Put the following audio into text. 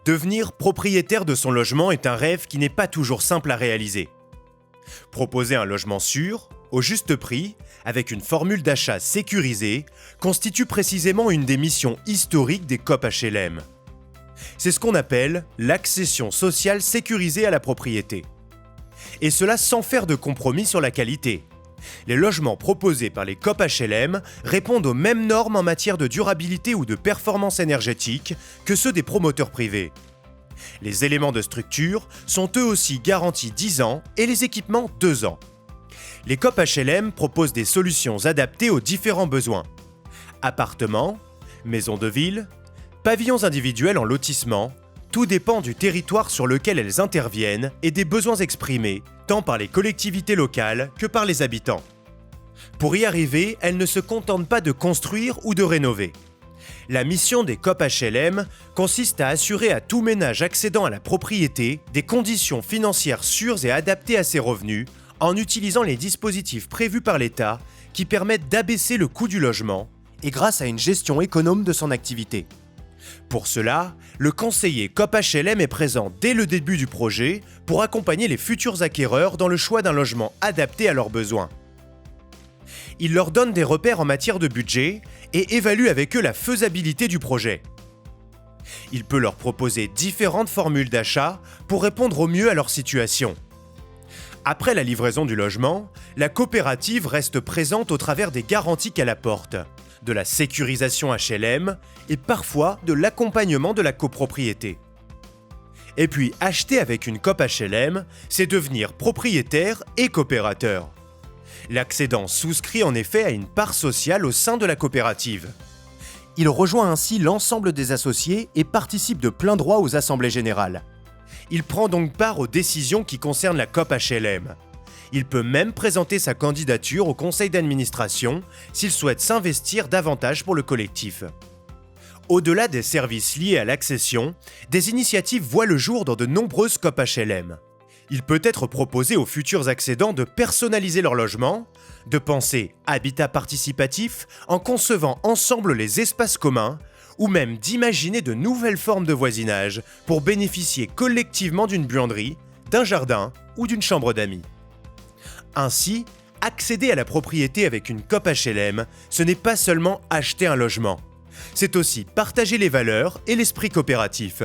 Devenir propriétaire de son logement est un rêve qui n'est pas toujours simple à réaliser. Proposer un logement sûr, au juste prix, avec une formule d'achat sécurisée, constitue précisément une des missions historiques des COP HLM. C'est ce qu'on appelle l'accession sociale sécurisée à la propriété. Et cela sans faire de compromis sur la qualité. Les logements proposés par les COP HLM répondent aux mêmes normes en matière de durabilité ou de performance énergétique que ceux des promoteurs privés. Les éléments de structure sont eux aussi garantis 10 ans et les équipements 2 ans. Les COP HLM proposent des solutions adaptées aux différents besoins. Appartements, maisons de ville, pavillons individuels en lotissement, tout dépend du territoire sur lequel elles interviennent et des besoins exprimés, tant par les collectivités locales que par les habitants. Pour y arriver, elles ne se contentent pas de construire ou de rénover. La mission des COP HLM consiste à assurer à tout ménage accédant à la propriété des conditions financières sûres et adaptées à ses revenus en utilisant les dispositifs prévus par l'État qui permettent d'abaisser le coût du logement et grâce à une gestion économe de son activité. Pour cela, le conseiller COP HLM est présent dès le début du projet pour accompagner les futurs acquéreurs dans le choix d'un logement adapté à leurs besoins. Il leur donne des repères en matière de budget et évalue avec eux la faisabilité du projet. Il peut leur proposer différentes formules d'achat pour répondre au mieux à leur situation. Après la livraison du logement, la coopérative reste présente au travers des garanties qu'elle apporte, de la sécurisation HLM et parfois de l'accompagnement de la copropriété. Et puis, acheter avec une COP HLM, c'est devenir propriétaire et coopérateur. L'accédant souscrit en effet à une part sociale au sein de la coopérative. Il rejoint ainsi l'ensemble des associés et participe de plein droit aux assemblées générales. Il prend donc part aux décisions qui concernent la COP HLM. Il peut même présenter sa candidature au conseil d'administration s'il souhaite s'investir davantage pour le collectif. Au-delà des services liés à l'accession, des initiatives voient le jour dans de nombreuses COP HLM. Il peut être proposé aux futurs accédants de personnaliser leur logement, de penser habitat participatif en concevant ensemble les espaces communs, ou même d'imaginer de nouvelles formes de voisinage pour bénéficier collectivement d'une buanderie, d'un jardin ou d'une chambre d'amis. Ainsi, accéder à la propriété avec une COP HLM, ce n'est pas seulement acheter un logement. C'est aussi partager les valeurs et l'esprit coopératif.